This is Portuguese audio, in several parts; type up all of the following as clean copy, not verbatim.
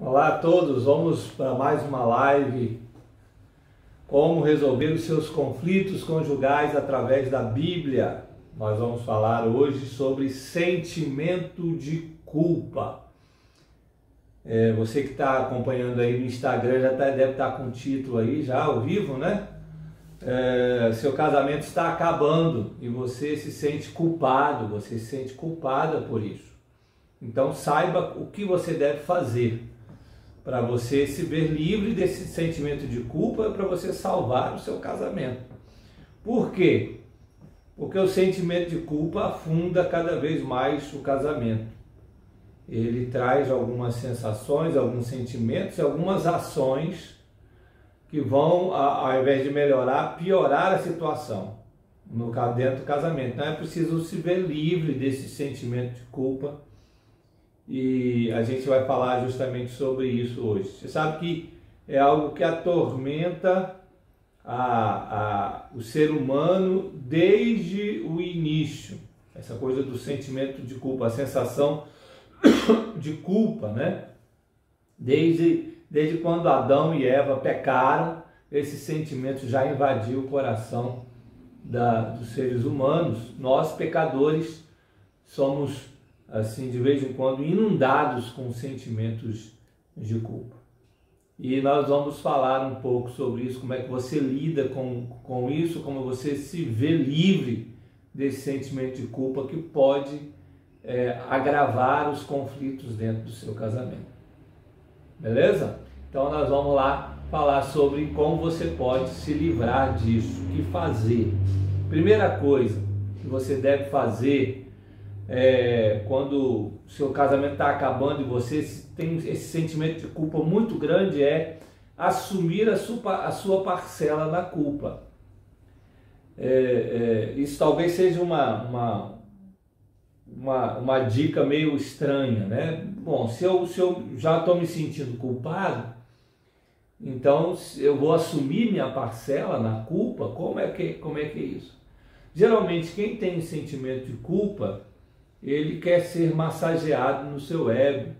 Olá a todos, vamos para mais uma live. Como resolver os seus conflitos conjugais através da Bíblia. Nós vamos falar hoje sobre sentimento de culpa. Você que está acompanhando aí no Instagram deve estar com o título aí já ao vivo, né? Seu casamento está acabando e você se sente culpado, você se sente culpada por isso. Então saiba o que você deve fazer para você se ver livre desse sentimento de culpa, para você salvar o seu casamento. Por quê? Porque o sentimento de culpa afunda cada vez mais o casamento. Ele traz algumas sensações, alguns sentimentos, algumas ações que vão, ao invés de melhorar, piorar a situação dentro do casamento. Então é preciso se ver livre desse sentimento de culpa. E a gente vai falar justamente sobre isso hoje. Você sabe que é algo que atormenta o ser humano desde o início. Essa coisa do sentimento de culpa, a sensação de culpa, né? Desde quando Adão e Eva pecaram, esse sentimento já invadiu o coração dos seres humanos. Nós, pecadores, somos assim, de vez em quando, inundados com sentimentos de culpa. E nós vamos falar um pouco sobre isso, como é que você lida com isso, como você se vê livre desse sentimento de culpa que pode agravar os conflitos dentro do seu casamento. Beleza? Então nós vamos lá falar sobre como você pode se livrar disso, o que fazer. Primeira coisa que você deve fazer quando o seu casamento está acabando e você tem esse sentimento de culpa muito grande, é assumir a sua parcela na culpa. Isso talvez seja uma dica meio estranha, né? Bom, se eu já estou me sentindo culpado, então eu vou assumir minha parcela na culpa? Como é que é isso? Geralmente quem tem sentimento de culpa, ele quer ser massageado no seu ego.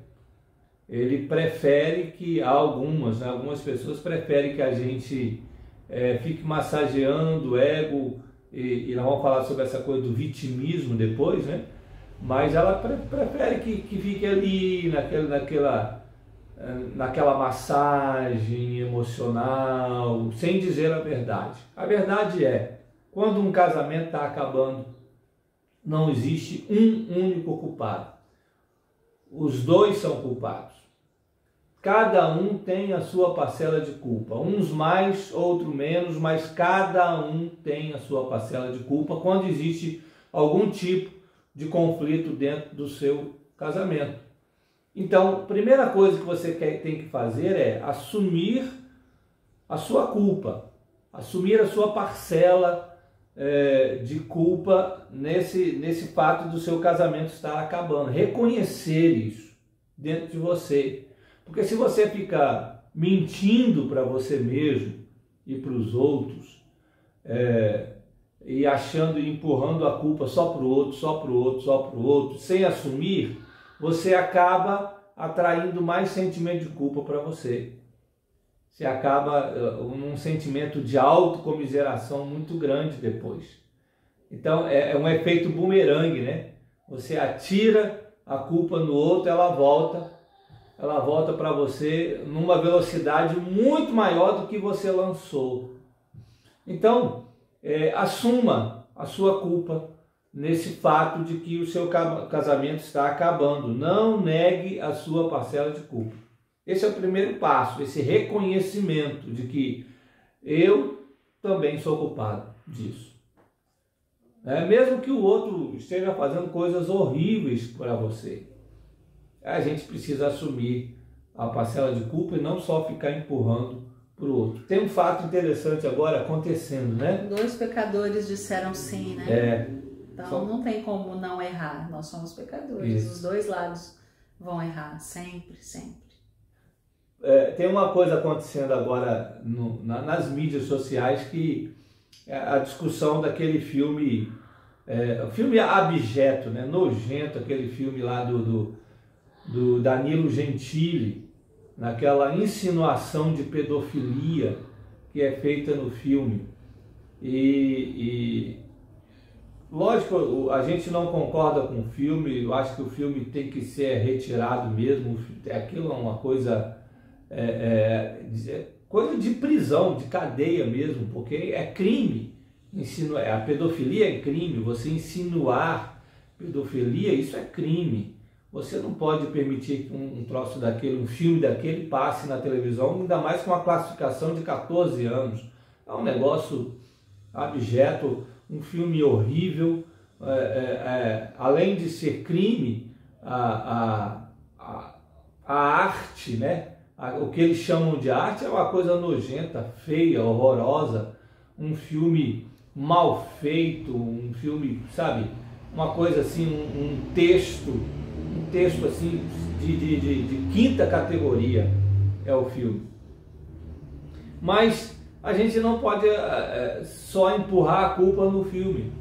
Ele prefere que algumas pessoas preferem que a gente fique massageando o ego, e nós vamos falar sobre essa coisa do vitimismo depois, né? Mas ela prefere que fique ali naquela massagem emocional, sem dizer a verdade. A verdade é, quando um casamento está acabando, não existe um único culpado. Os dois são culpados. Cada um tem a sua parcela de culpa. Uns mais, outros menos, mas cada um tem a sua parcela de culpa quando existe algum tipo de conflito dentro do seu casamento. Então, a primeira coisa que você tem que fazer é assumir a sua culpa, assumir a sua parcela de culpa nesse fato do seu casamento estar acabando. Reconhecer isso dentro de você. Porque se você ficar mentindo para você mesmo e para os outros, e empurrando a culpa só para o outro, sem assumir, você acaba atraindo mais sentimento de culpa para você. Você acaba num sentimento de autocomiseração muito grande depois. Então é um efeito bumerangue, né? Você atira a culpa no outro, ela volta para você numa velocidade muito maior do que você lançou. Então assuma a sua culpa nesse fato de que o seu casamento está acabando. Não negue a sua parcela de culpa. Esse é o primeiro passo, esse reconhecimento de que eu também sou culpado disso. Mesmo que o outro esteja fazendo coisas horríveis para você, a gente precisa assumir a parcela de culpa e não só ficar empurrando para o outro. Tem um fato interessante agora acontecendo, né? 2 pecadores disseram sim, né? Então não tem como não errar, nós somos pecadores, Os dois lados vão errar, sempre, sempre. Tem uma coisa acontecendo agora nas mídias sociais, que a discussão daquele filme, o filme abjeto, né, nojento, aquele filme lá do Danilo Gentili, naquela insinuação de pedofilia que é feita no filme. E lógico, a gente não concorda com o filme, eu acho que o filme tem que ser retirado mesmo, aquilo é uma coisa, coisa de prisão, de cadeia mesmo, porque é crime. A pedofilia é crime, você insinuar pedofilia, isso é crime. Você não pode permitir que um troço daquele, um filme daquele passe na televisão, ainda mais com uma classificação de 14 anos. É um negócio abjeto, um filme horrível, além de ser crime, a arte, né? O que eles chamam de arte é uma coisa nojenta, feia, horrorosa, um filme mal feito, um filme, sabe, uma coisa assim, um texto assim de quinta categoria é o filme. Mas a gente não pode só empurrar a culpa no filme.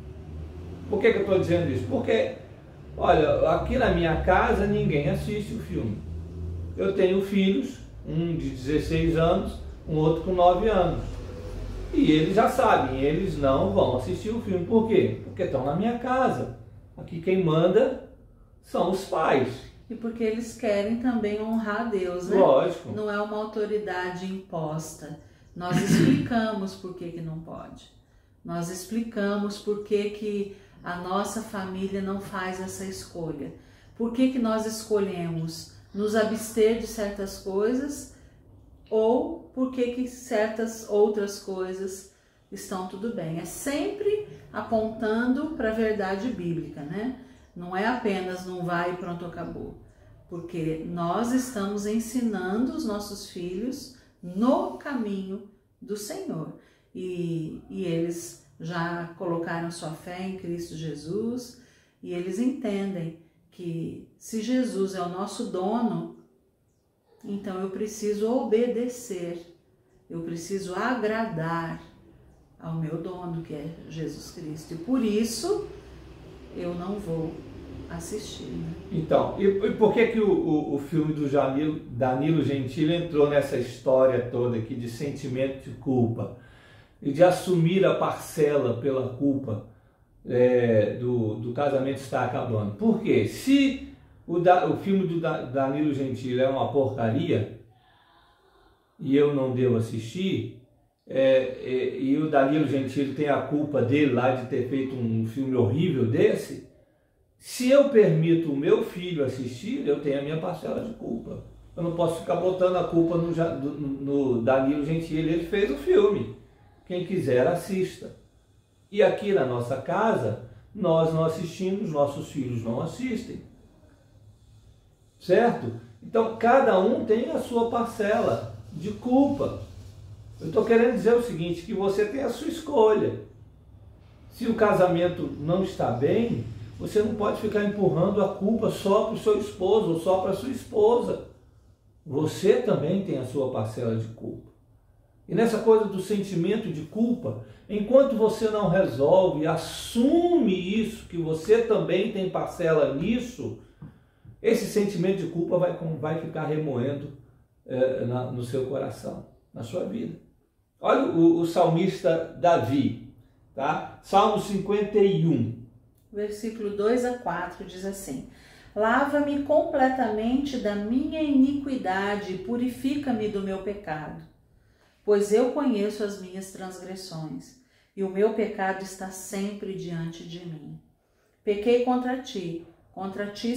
Por que eu estou dizendo isso? Porque, olha, aqui na minha casa ninguém assiste o filme. Eu tenho filhos, um de 16 anos, um outro com 9 anos. E eles já sabem, eles não vão assistir o filme. Por quê? Porque estão na minha casa. Aqui quem manda são os pais. E porque eles querem também honrar a Deus, né? Lógico. Não é uma autoridade imposta. Nós explicamos por que não pode. Nós explicamos por que a nossa família não faz essa escolha. Por que nós escolhemos nos abster de certas coisas ou por que certas outras coisas estão tudo bem. É sempre apontando para a verdade bíblica, né? Não é apenas não vai e pronto, acabou. Porque nós estamos ensinando os nossos filhos no caminho do Senhor. E eles já colocaram sua fé em Cristo Jesus e eles entendem que se Jesus é o nosso dono, então eu preciso obedecer, eu preciso agradar ao meu dono, que é Jesus Cristo. E por isso eu não vou assistir. Né? Então, e por que o filme do Danilo Gentili entrou nessa história toda aqui de sentimento de culpa e de assumir a parcela pela culpa do casamento estar acabando? Por quê? Se o filme do Danilo Gentili é uma porcaria e eu não devo assistir, e o Danilo Gentili tem a culpa dele lá de ter feito um filme horrível desse, se eu permito o meu filho assistir, eu tenho a minha parcela de culpa. Eu não posso ficar botando a culpa no Danilo Gentili, ele fez o filme. Quem quiser assista. E aqui na nossa casa, nós não assistimos, nossos filhos não assistem. Certo? Então, cada um tem a sua parcela de culpa. Eu estou querendo dizer o seguinte, que você tem a sua escolha. Se o casamento não está bem, você não pode ficar empurrando a culpa só para o seu esposo ou só para a sua esposa. Você também tem a sua parcela de culpa. E nessa coisa do sentimento de culpa, enquanto você não resolve, assume isso, que você também tem parcela nisso, esse sentimento de culpa vai ficar remoendo no seu coração, na sua vida. Olha o salmista Davi, tá? Salmo 51. Versículo 2 a 4 diz assim: Lava-me completamente da minha iniquidade e purifica-me do meu pecado. Pois eu conheço as minhas transgressões, e o meu pecado está sempre diante de mim. Pequei contra ti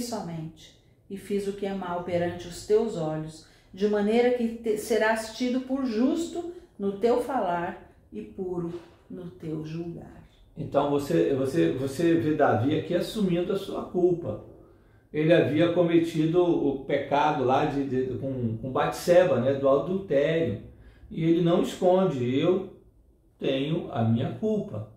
somente, e fiz o que é mal perante os teus olhos, de maneira que serás tido por justo no teu falar e puro no teu julgar. Então você vê Davi aqui assumindo a sua culpa. Ele havia cometido o pecado lá com Batseba, né, do adultério. E ele não esconde, eu tenho a minha culpa.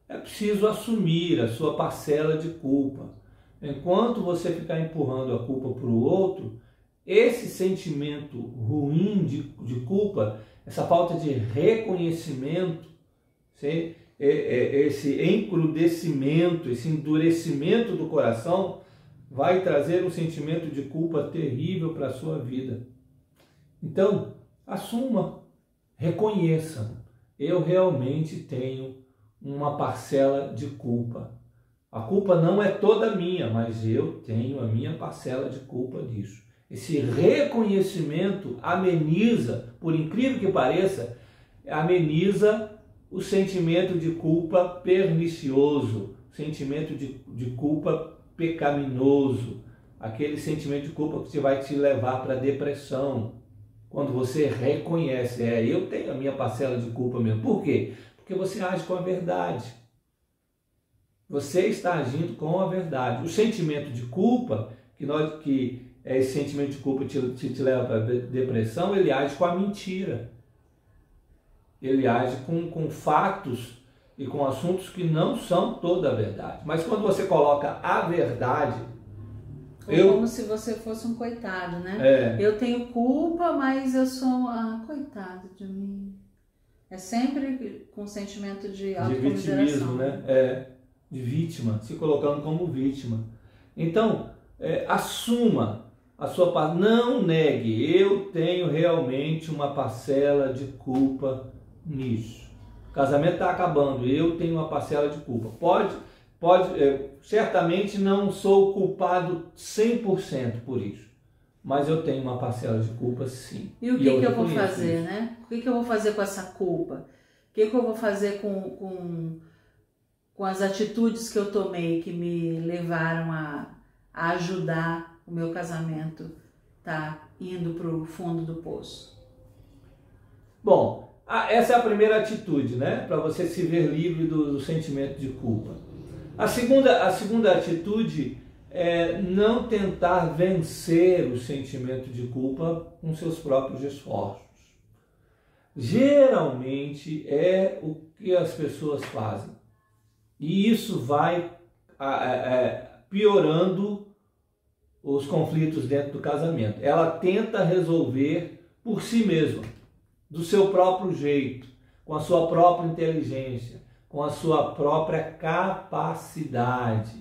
É preciso assumir a sua parcela de culpa. Enquanto você ficar empurrando a culpa para o outro, esse sentimento ruim de culpa, essa falta de reconhecimento, esse encrudecimento, esse endurecimento do coração, vai trazer um sentimento de culpa terrível para a sua vida. Então, assuma, reconheça, eu realmente tenho uma parcela de culpa. A culpa não é toda minha, mas eu tenho a minha parcela de culpa disso. Esse reconhecimento ameniza, por incrível que pareça, ameniza o sentimento de culpa pernicioso, sentimento de culpa pecaminoso, aquele sentimento de culpa que vai te levar para a depressão. Quando você reconhece, eu tenho a minha parcela de culpa mesmo. Por quê? Porque você age com a verdade. Você está agindo com a verdade. O sentimento de culpa, que esse sentimento de culpa te leva para a depressão, ele age com a mentira. Ele age com fatos e com assuntos que não são toda a verdade. Mas quando você coloca a verdade... Como se você fosse um coitado, né? Eu tenho culpa, mas eu sou... coitado de mim. É sempre com sentimento de autocomiseração. De vitimismo, né? De vítima, se colocando como vítima. Então, assuma a sua parte. Não negue. Eu tenho realmente uma parcela de culpa nisso. O casamento está acabando. Eu tenho uma parcela de culpa. Certamente não sou culpado 100% por isso, mas eu tenho uma parcela de culpa sim. E o que eu vou fazer, né? O que eu vou fazer com essa culpa? O que eu vou fazer com as atitudes que eu tomei que me levaram a ajudar o meu casamento tá indo para o fundo do poço? Bom, essa é a primeira atitude, né? Para você se ver livre do sentimento de culpa. A segunda atitude é não tentar vencer o sentimento de culpa com seus próprios esforços. Geralmente é o que as pessoas fazem. E isso vai piorando os conflitos dentro do casamento. Ela tenta resolver por si mesma, do seu próprio jeito, com a sua própria inteligência, com a sua própria capacidade.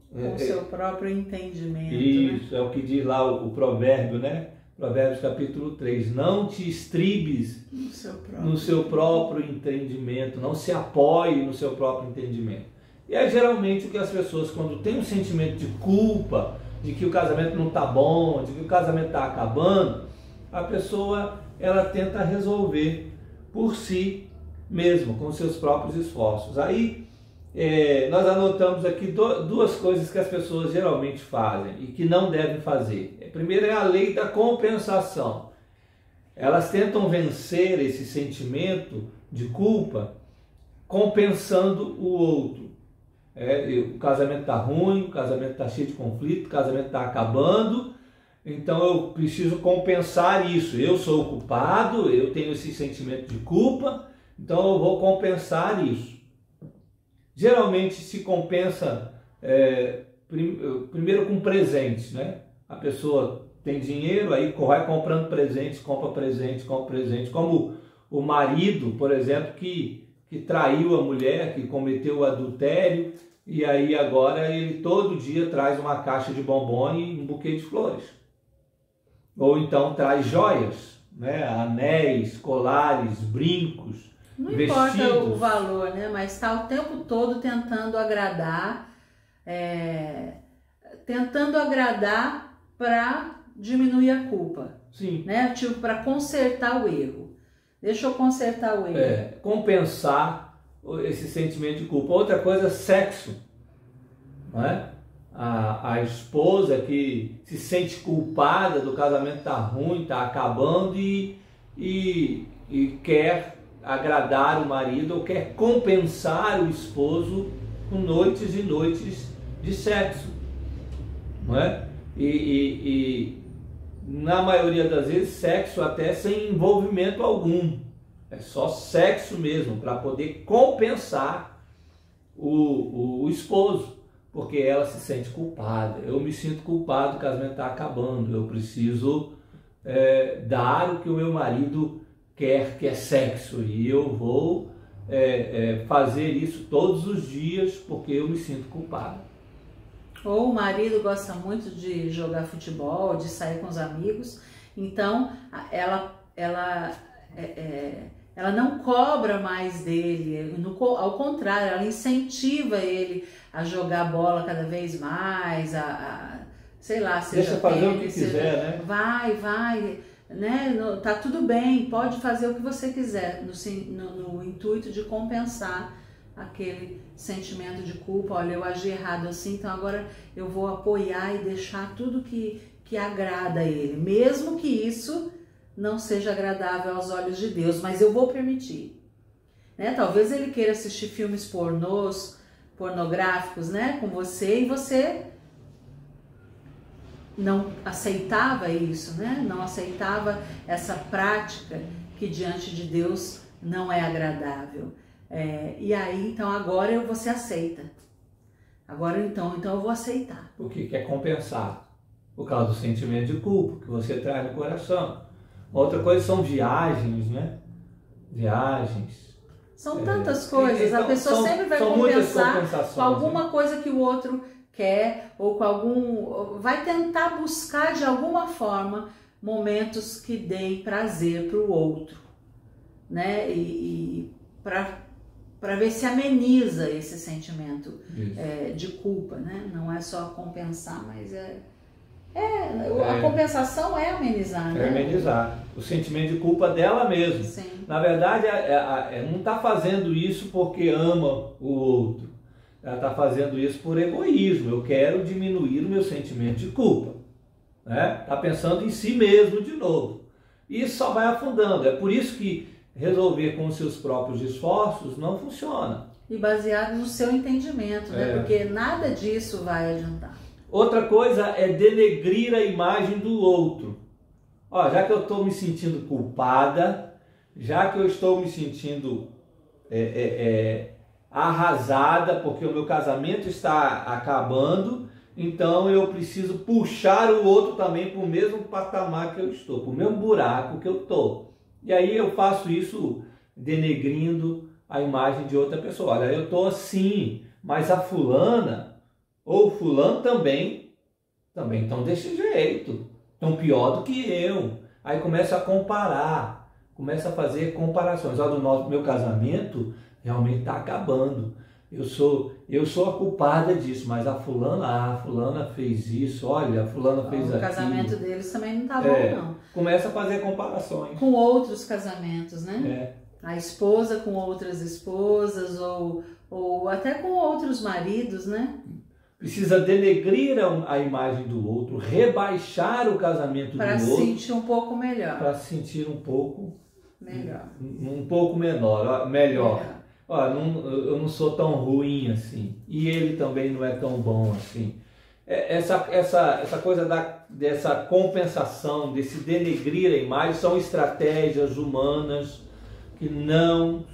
Com o seu próprio entendimento. Isso, né? É o que diz lá o provérbio, né? Provérbios capítulo 3. Não te estribes no seu próprio entendimento, não se apoie no seu próprio entendimento. E é geralmente o que as pessoas, quando têm um sentimento de culpa, de que o casamento não está bom, de que o casamento está acabando, a pessoa ela tenta resolver por si mesmo, com seus próprios esforços. Aí nós anotamos aqui duas coisas que as pessoas geralmente fazem e que não devem fazer. Primeiro é a lei da compensação. Elas tentam vencer esse sentimento de culpa compensando o outro. O casamento está ruim, o casamento está cheio de conflito, o casamento está acabando, então eu preciso compensar isso. Eu sou o culpado, eu tenho esse sentimento de culpa, então eu vou compensar isso. Geralmente se compensa primeiro com presentes, né? A pessoa tem dinheiro, aí vai comprando presentes, compra presentes, como o marido, por exemplo, que traiu a mulher, que cometeu o adultério, e aí agora ele todo dia traz uma caixa de bombom e um buquê de flores. Ou então traz joias, né? Anéis, colares, brincos, não vestidos. Importa o valor, né? Mas está o tempo todo tentando agradar para diminuir a culpa. Sim. Né? Tipo, para consertar o erro. Deixa eu consertar o erro. Compensar esse sentimento de culpa. Outra coisa, sexo. Não é? A esposa que se sente culpada do casamento tá ruim, tá acabando e quer agradar o marido ou quer compensar o esposo com noites e noites de sexo. Não é? E na maioria das vezes sexo até sem envolvimento algum, é só sexo mesmo para poder compensar o esposo, porque ela se sente culpada. Eu me sinto culpado, o casamento está acabando, eu preciso dar o que o meu marido quer, que é sexo, e eu vou fazer isso todos os dias porque eu me sinto culpado. Ou o marido gosta muito de jogar futebol, de sair com os amigos, Então, ela não cobra mais dele, ao contrário, ela incentiva ele a jogar bola cada vez mais, sei lá, seja deixa fazer tênis, o que quiser, né? Vai, né? Tá tudo bem, pode fazer o que você quiser, no intuito de compensar aquele sentimento de culpa. Olha, eu agi errado assim, então agora eu vou apoiar e deixar tudo que agrada a ele, mesmo que isso não seja agradável aos olhos de Deus, mas eu vou permitir, né? Talvez ele queira assistir filmes pornográficos, né, com você, e você não aceitava isso, né? Não aceitava essa prática que diante de Deus não é agradável. E aí, então, agora você aceita. Agora, então eu vou aceitar. Porque quer compensar, por causa do sentimento de culpa que você traz no coração. Outra coisa são viagens, né? Viagens. São tantas coisas, então, a pessoa sempre vai compensar com alguma coisa que o outro quer, ou vai tentar buscar de alguma forma momentos que deem prazer para o outro, né? E para ver se ameniza esse sentimento de culpa, né? Não é só compensar, mas a compensação é amenizar, né? É amenizar o sentimento de culpa dela mesma. Sim. Na verdade, não está fazendo isso porque ama o outro. Ela está fazendo isso por egoísmo. Eu quero diminuir o meu sentimento de culpa. Está pensando em si mesmo de novo. E isso só vai afundando. É por isso que resolver com os seus próprios esforços não funciona. E baseado no seu entendimento, né? Porque nada disso vai adiantar. Outra coisa é denegrir a imagem do outro. Já que eu estou me sentindo culpada, já que eu estou me sentindo arrasada porque o meu casamento está acabando, então eu preciso puxar o outro também para o mesmo patamar que eu estou, para o mesmo buraco que eu estou. E aí eu faço isso denegrindo a imagem de outra pessoa. Olha, eu estou assim, mas a fulana ou fulano também estão desse jeito, estão pior do que eu. Aí começa a comparar, começa a fazer comparações. Olha, meu casamento realmente está acabando. Eu sou a culpada disso, mas a fulana fez isso, olha, a fulana fez aquilo. O casamento deles também não está bom, não. Começa a fazer comparações. Com outros casamentos, É. né? A esposa com outras esposas, ou até com outros maridos, né? Precisa denegrir a imagem do outro, rebaixar o casamento do outro. Para se sentir um pouco melhor. Para se sentir um pouco melhor. Um pouco melhor. Olha, eu não sou tão ruim assim. E ele também não é tão bom assim. Essa coisa dessa compensação, desse denegrir a imagem, são estratégias humanas que não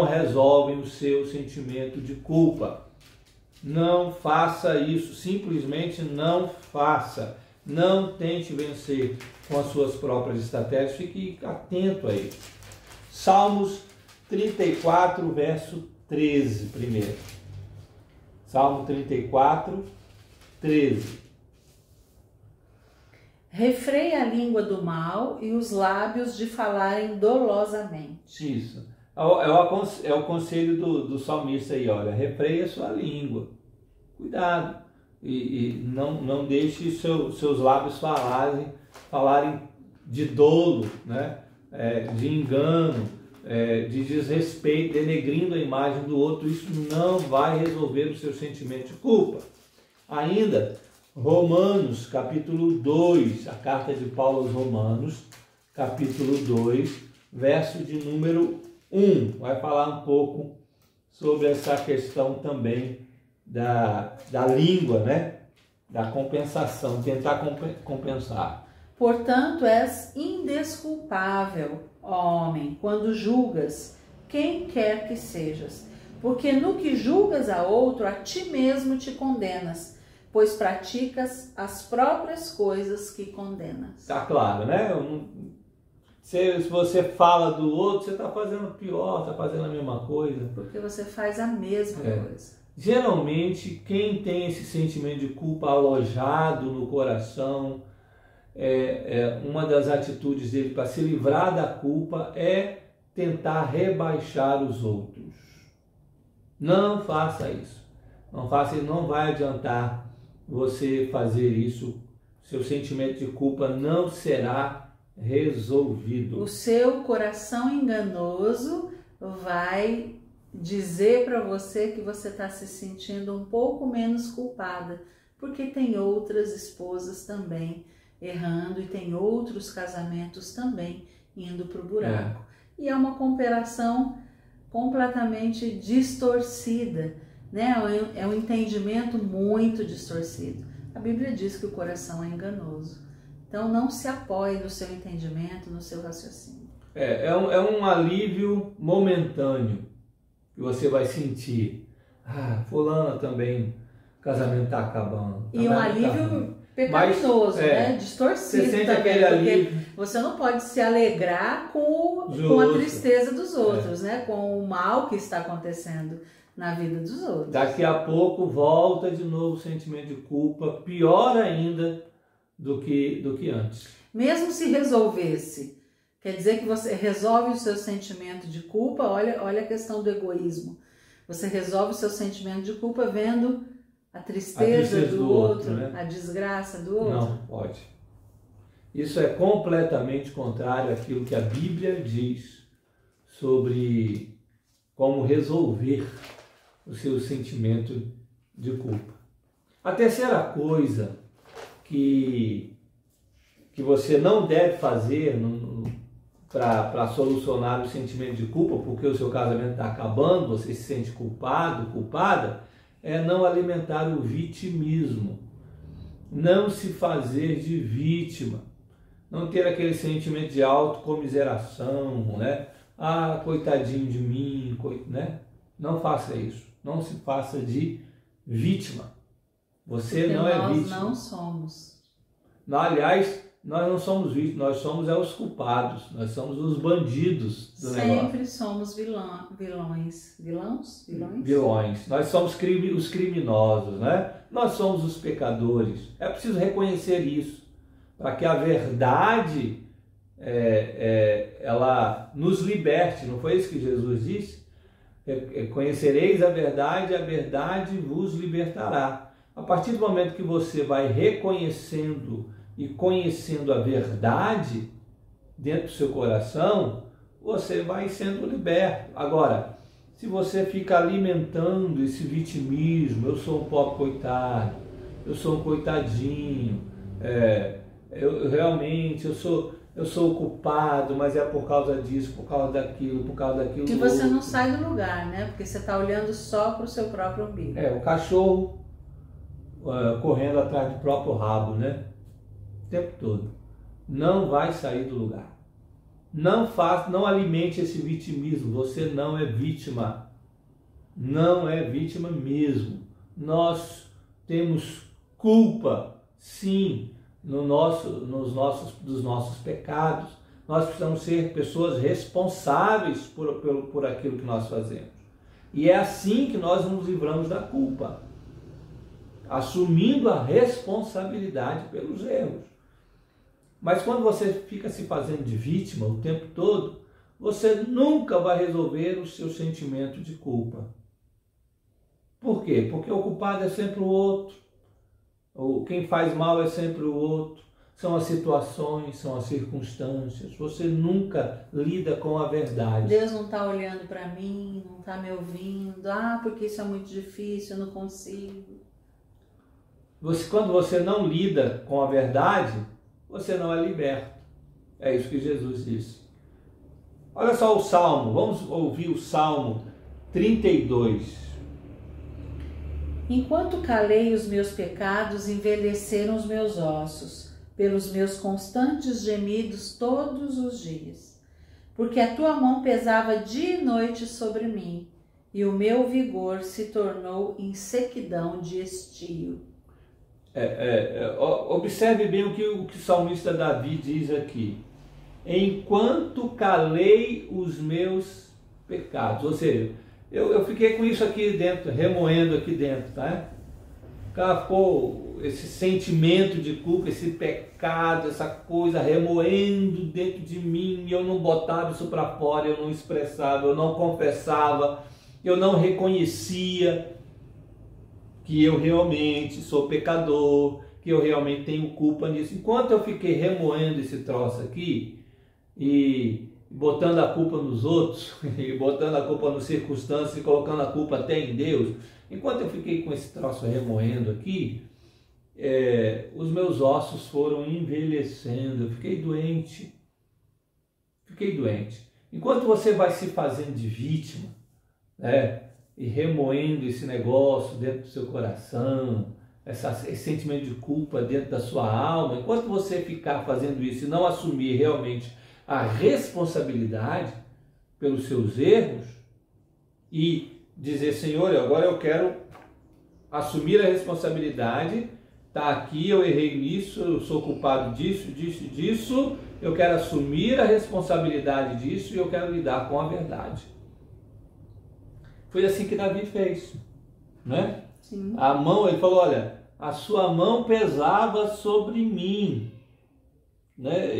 resolvem o seu sentimento de culpa. Não faça isso, simplesmente não faça. Não tente vencer com as suas próprias estratégias, fique atento a isso. Salmos 34, verso 13, primeiro. Salmo 34, 13. Refreia a língua do mal e os lábios de falarem dolosamente. Isso. É o conselho do salmista aí, olha, refreia a sua língua. Cuidado. E não deixe seus lábios falarem de dolo, né? De engano, de desrespeito, denegrindo a imagem do outro. Isso não vai resolver o seu sentimento de culpa. Ainda, Romanos, capítulo 2, a carta de Paulo aos Romanos, capítulo 2, verso de número 1. Vai falar um pouco sobre essa questão também da língua, né? Da compensação, tentar compensar. Portanto, és indesculpável, ó homem, quando julgas quem quer que sejas, porque no que julgas a outro, a ti mesmo te condenas, pois praticas as próprias coisas que condenas. Tá claro, né? Se você fala do outro, você está fazendo pior, está fazendo a mesma coisa. Porque você faz a mesma coisa. Geralmente, quem tem esse sentimento de culpa alojado no coração, uma das atitudes dele para se livrar da culpa é tentar rebaixar os outros. Não faça isso. Não faça, não vai adiantar você fazer isso. Seu sentimento de culpa não será resolvido. O seu coração enganoso vai dizer para você que você está se sentindo um pouco menos culpada, porque tem outras esposas também errando e tem outros casamentos também indo para o buraco. E é uma comparação completamente distorcida, né? É um entendimento muito distorcido. A Bíblia diz que o coração é enganoso. Então não se apoie no seu entendimento, no seu raciocínio. É um alívio momentâneo que você vai sentir. Fulana também, o casamento está acabando. E um alívio pecaminoso, né? Distorcido você sente também, aquele alívio. Você não pode se alegrar com a tristeza dos outros, né? Com o mal que está acontecendo na vida dos outros. Daqui a pouco volta de novo o sentimento de culpa, pior ainda do que antes. Mesmo se resolvesse, quer dizer que você resolve o seu sentimento de culpa, olha a questão do egoísmo. Você resolve o seu sentimento de culpa vendo a tristeza do outro, né? A desgraça do outro. Não pode. Isso é completamente contrário àquilo que a Bíblia diz sobre como resolver o seu sentimento de culpa. A terceira coisa que você não deve fazer para solucionar o sentimento de culpa, porque o seu casamento está acabando, você se sente culpado, culpada, é não alimentar o vitimismo, não se fazer de vítima, não ter aquele sentimento de autocomiseração, né? Coitadinho de mim, né? Não faça isso, não se faça de vítima. Você porque não é vítima. Nós não somos. Aliás, nós não somos vítimas, nós somos os culpados, nós somos os bandidos do negócio. Sempre somos vilões. Vilões. Nós somos os criminosos, né? Nós somos os pecadores. É preciso reconhecer isso, para que a verdade ela nos liberte. Não foi isso que Jesus disse? Conhecereis a verdade vos libertará. A partir do momento que você vai reconhecendo e conhecendo a verdade dentro do seu coração, você vai sendo liberto. Agora, se você fica alimentando esse vitimismo, eu sou um pobre coitado, eu sou um coitadinho, eu sou o culpado, mas é por causa disso, por causa daquilo. Que você não sai do lugar, né? Porque você está olhando só para o seu próprio umbigo. O cachorro correndo atrás do próprio rabo, né? O tempo todo. Não vai sair do lugar. Não alimente esse vitimismo. Você não é vítima. Não é vítima mesmo. Nós temos culpa, sim, dos nossos pecados. Nós precisamos ser pessoas responsáveis por aquilo que nós fazemos. E é assim que nós nos livramos da culpa, assumindo a responsabilidade pelos erros. Mas quando você fica se fazendo de vítima o tempo todo, você nunca vai resolver o seu sentimento de culpa. Por quê? Porque o culpado é sempre o outro. Quem faz mal é sempre o outro. São as situações, são as circunstâncias. Você nunca lida com a verdade. Deus não está olhando para mim, não está me ouvindo. Porque isso é muito difícil, eu não consigo. Quando você não lida com a verdade, você não é liberto. É isso que Jesus disse. Olha só o Salmo, vamos ouvir o Salmo 32. Enquanto calei os meus pecados, envelheceram os meus ossos, pelos meus constantes gemidos todos os dias. Porque a tua mão pesava dia e noite sobre mim, e o meu vigor se tornou em sequidão de estio. Observe bem o que o salmista Davi diz aqui. Enquanto calei os meus pecados. Ou seja, eu fiquei com isso aqui dentro, remoendo aqui dentro, tá? O cara ficou, esse sentimento de culpa, esse pecado, essa coisa remoendo dentro de mim, eu não botava isso para fora, eu não expressava, eu não confessava, eu não reconhecia que eu realmente sou pecador, que eu realmente tenho culpa nisso. Enquanto eu fiquei remoendo esse troço aqui e botando a culpa nos outros, e botando a culpa nas circunstâncias e colocando a culpa até em Deus, enquanto eu fiquei com esse troço remoendo aqui, os meus ossos foram envelhecendo, eu fiquei doente. Enquanto você vai se fazendo de vítima, né, e remoendo esse negócio dentro do seu coração, esse sentimento de culpa dentro da sua alma, enquanto você ficar fazendo isso e não assumir realmente a responsabilidade pelos seus erros e dizer, Senhor, agora eu quero assumir a responsabilidade, tá aqui, eu errei nisso, eu sou culpado disso, eu quero assumir a responsabilidade disso e eu quero lidar com a verdade. Foi assim que Davi fez, né? Sim. A mão, ele falou, olha, a sua mão pesava sobre mim, né?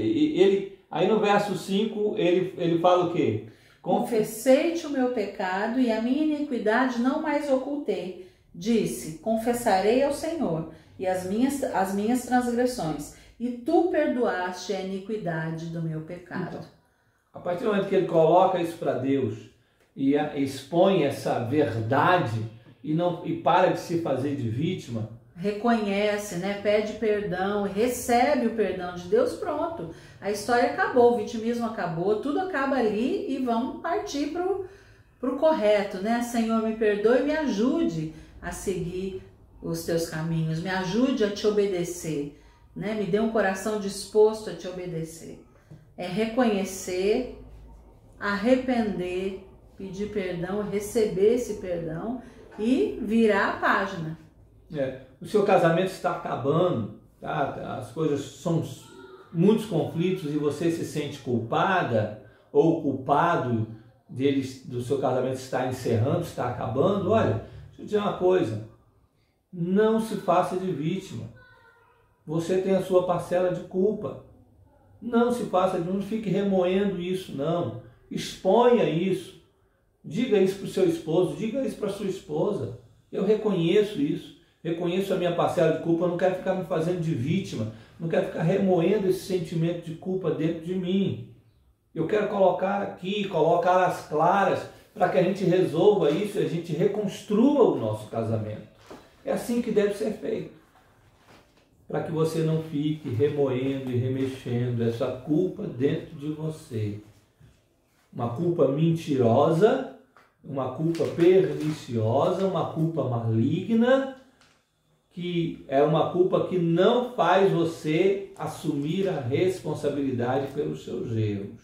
Aí no verso 5, ele fala o quê? Confessei-te o meu pecado e a minha iniquidade não mais ocultei. Disse, confessarei ao Senhor e as minhas transgressões, e tu perdoaste a iniquidade do meu pecado. Então, a partir do momento que ele coloca isso para Deus e expõe essa verdade e para de se fazer de vítima, reconhece, né? Pede perdão, recebe o perdão de Deus, pronto. A história acabou, o vitimismo acabou, tudo acaba ali e vamos partir pro correto, né? Senhor, me perdoe e me ajude a seguir os teus caminhos, me ajude a te obedecer, né? Me dê um coração disposto a te obedecer. É reconhecer, arrepender, pedir perdão, receber esse perdão e virar a página. O seu casamento está acabando, tá? As coisas são muitos conflitos e você se sente culpada ou culpado do seu casamento estar encerrando, está acabando. Olha, deixa eu dizer uma coisa, não se faça de vítima. Você tem a sua parcela de culpa. Não se faça de, não fique remoendo isso, não. Exponha isso. Diga isso para o seu esposo, diga isso para a sua esposa. Eu reconheço isso. Reconheço a minha parcela de culpa, eu não quero ficar me fazendo de vítima, não quero ficar remoendo esse sentimento de culpa dentro de mim. Eu quero colocar aqui, colocar às claras, para que a gente resolva isso e a gente reconstrua o nosso casamento. É assim que deve ser feito. Para que você não fique remoendo e remexendo essa culpa dentro de você. Uma culpa mentirosa, uma culpa perniciosa, uma culpa maligna, que é uma culpa que não faz você assumir a responsabilidade pelos seus erros.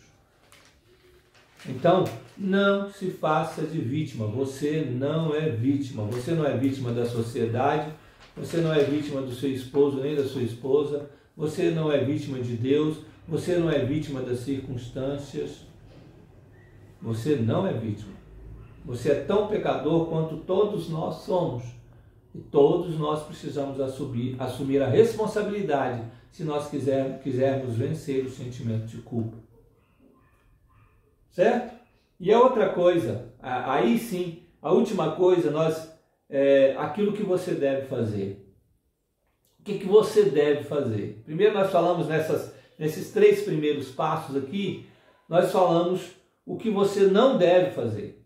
Então, não se faça de vítima. Você não é vítima. Você não é vítima da sociedade, você não é vítima do seu esposo nem da sua esposa, você não é vítima de Deus, você não é vítima das circunstâncias. Você não é vítima. Você é tão pecador quanto todos nós somos. E todos nós precisamos assumir a responsabilidade se nós quisermos vencer o sentimento de culpa. Certo? E a outra coisa, aí sim, a última coisa, aquilo que você deve fazer. O que você deve fazer? Primeiro nós falamos nesses 3 primeiros passos aqui, nós falamos o que você não deve fazer.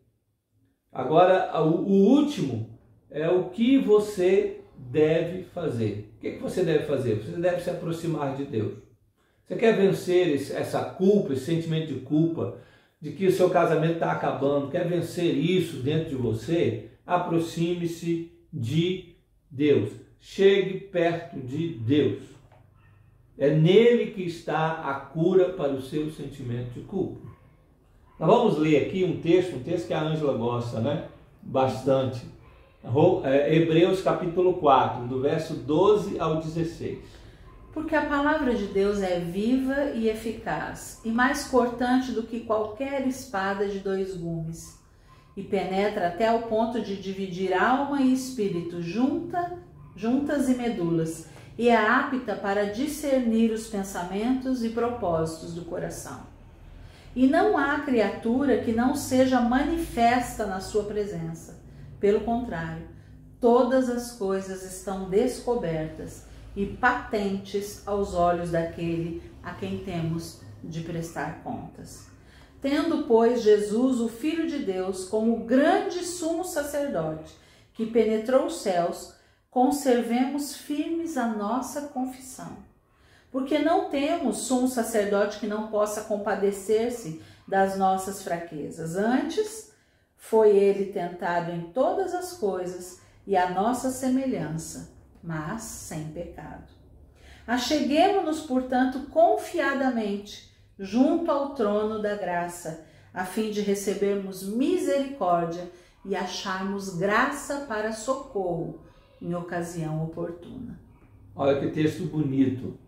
Agora, o último é o que você deve fazer. O que você deve fazer? Você deve se aproximar de Deus. Você quer vencer essa culpa, esse sentimento de culpa, de que o seu casamento está acabando, quer vencer isso dentro de você? Aproxime-se de Deus. Chegue perto de Deus. É nele que está a cura para o seu sentimento de culpa. Nós vamos ler aqui um texto que a Ângela gosta, né? Bastante. Hebreus capítulo 4, do verso 12 ao 16. Porque a palavra de Deus é viva e eficaz, e mais cortante do que qualquer espada de 2 gumes, e penetra até o ponto de dividir alma e espírito, juntas e medulas, e é apta para discernir os pensamentos e propósitos do coração. E não há criatura que não seja manifesta na sua presença. Pelo contrário, todas as coisas estão descobertas e patentes aos olhos daquele a quem temos de prestar contas. Tendo, pois, Jesus, o Filho de Deus, como grande sumo sacerdote, que penetrou os céus, conservemos firmes a nossa confissão. Porque não temos sumo sacerdote que não possa compadecer-se das nossas fraquezas. Antes, foi ele tentado em todas as coisas e a nossa semelhança, mas sem pecado. Acheguemo-nos, portanto, confiadamente junto ao trono da graça, a fim de recebermos misericórdia e acharmos graça para socorro em ocasião oportuna. Olha que texto bonito.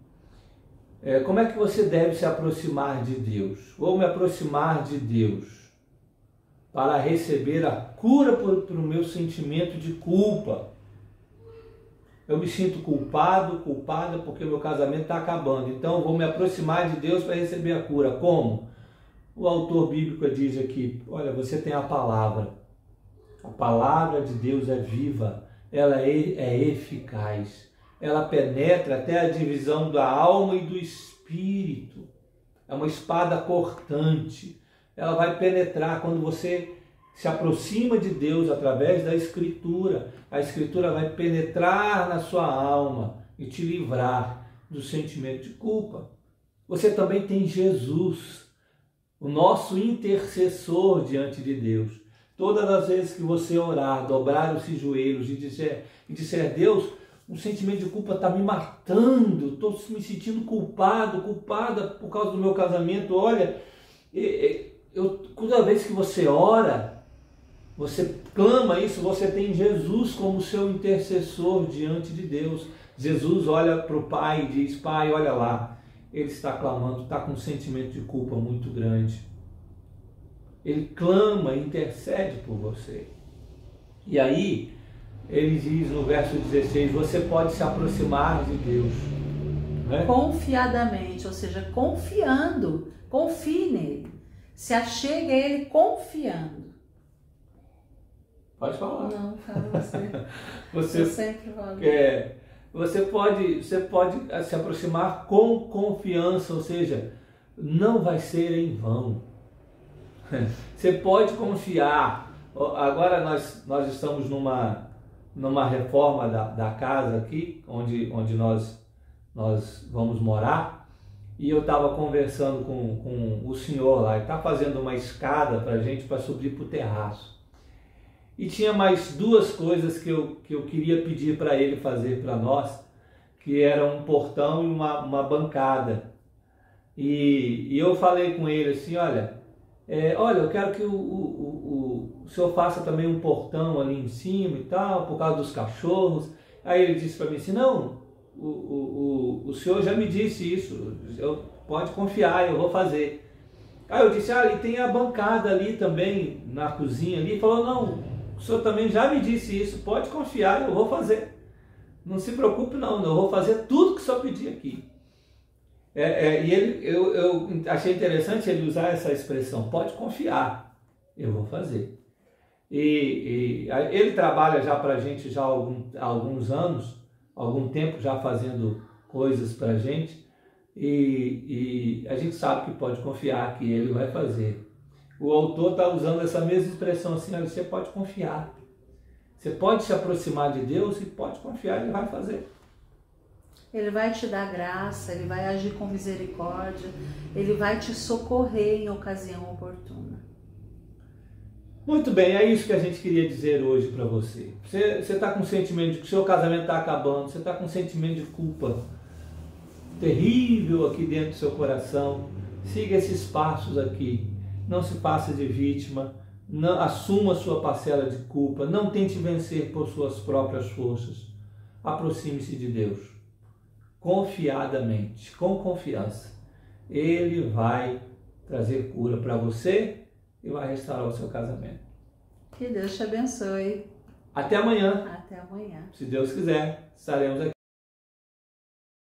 Como é que você deve se aproximar de Deus? Vou me aproximar de Deus para receber a cura para o meu sentimento de culpa. Eu me sinto culpado, culpada, porque meu casamento está acabando. Então eu vou me aproximar de Deus para receber a cura. Como? O autor bíblico diz aqui, olha, você tem a palavra. A palavra de Deus é viva, ela é eficaz. Ela penetra até a divisão da alma e do espírito. É uma espada cortante. Ela vai penetrar quando você se aproxima de Deus através da Escritura. A Escritura vai penetrar na sua alma e te livrar do sentimento de culpa. Você também tem Jesus, o nosso intercessor diante de Deus. Todas as vezes que você orar, dobrar os joelhos e disser, Deus, o sentimento de culpa está me matando, estou me sentindo culpada por causa do meu casamento. Olha, toda vez que você ora, você clama isso, você tem Jesus como seu intercessor diante de Deus. Jesus olha para o Pai e diz, Pai, olha lá, ele está clamando, está com um sentimento de culpa muito grande. Ele clama, intercede por você. E aí, ele diz no verso 16, você pode se aproximar de Deus. Né? Confiadamente, ou seja, confiando, confie nele. Se achegue a ele confiando. Pode falar. Não, fala você. Você eu sempre falo. Você pode se aproximar com confiança, ou seja, não vai ser em vão. Você pode confiar. Agora nós estamos numa reforma da casa aqui, onde nós vamos morar, e eu estava conversando com o senhor lá, ele está fazendo uma escada para a gente para subir para o terraço. E tinha mais duas coisas que eu queria pedir para ele fazer para nós, que era um portão e uma bancada. E eu falei com ele assim, olha, eu quero que o senhor faça também um portão ali em cima e tal, por causa dos cachorros. Aí ele disse para mim assim, não, o senhor já me disse isso, pode confiar, eu vou fazer. Aí eu disse, e tem a bancada ali também, na cozinha ali. Ele falou, não, o senhor também já me disse isso, pode confiar, eu vou fazer. Não se preocupe não, eu vou fazer tudo que o senhor pedir aqui. E eu achei interessante ele usar essa expressão, pode confiar, eu vou fazer. E ele trabalha já para a gente já há alguns anos, algum tempo já fazendo coisas para a gente, e a gente sabe que pode confiar que ele vai fazer. O autor está usando essa mesma expressão assim, olha, você pode confiar. Você pode se aproximar de Deus e pode confiar, ele vai fazer. Ele vai te dar graça, ele vai agir com misericórdia, ele vai te socorrer em ocasião oportuna. Muito bem, é isso que a gente queria dizer hoje para você. Você está com sentimento de que o seu casamento está acabando, você está com sentimento de culpa terrível aqui dentro do seu coração, siga esses passos aqui. Não se faça de vítima, não, assuma sua parcela de culpa, não tente vencer por suas próprias forças. Aproxime-se de Deus, confiadamente, com confiança. Ele vai trazer cura para você e vai restaurar o seu casamento. Que Deus te abençoe. Até amanhã, Até amanhã. se Deus quiser, estaremos aqui.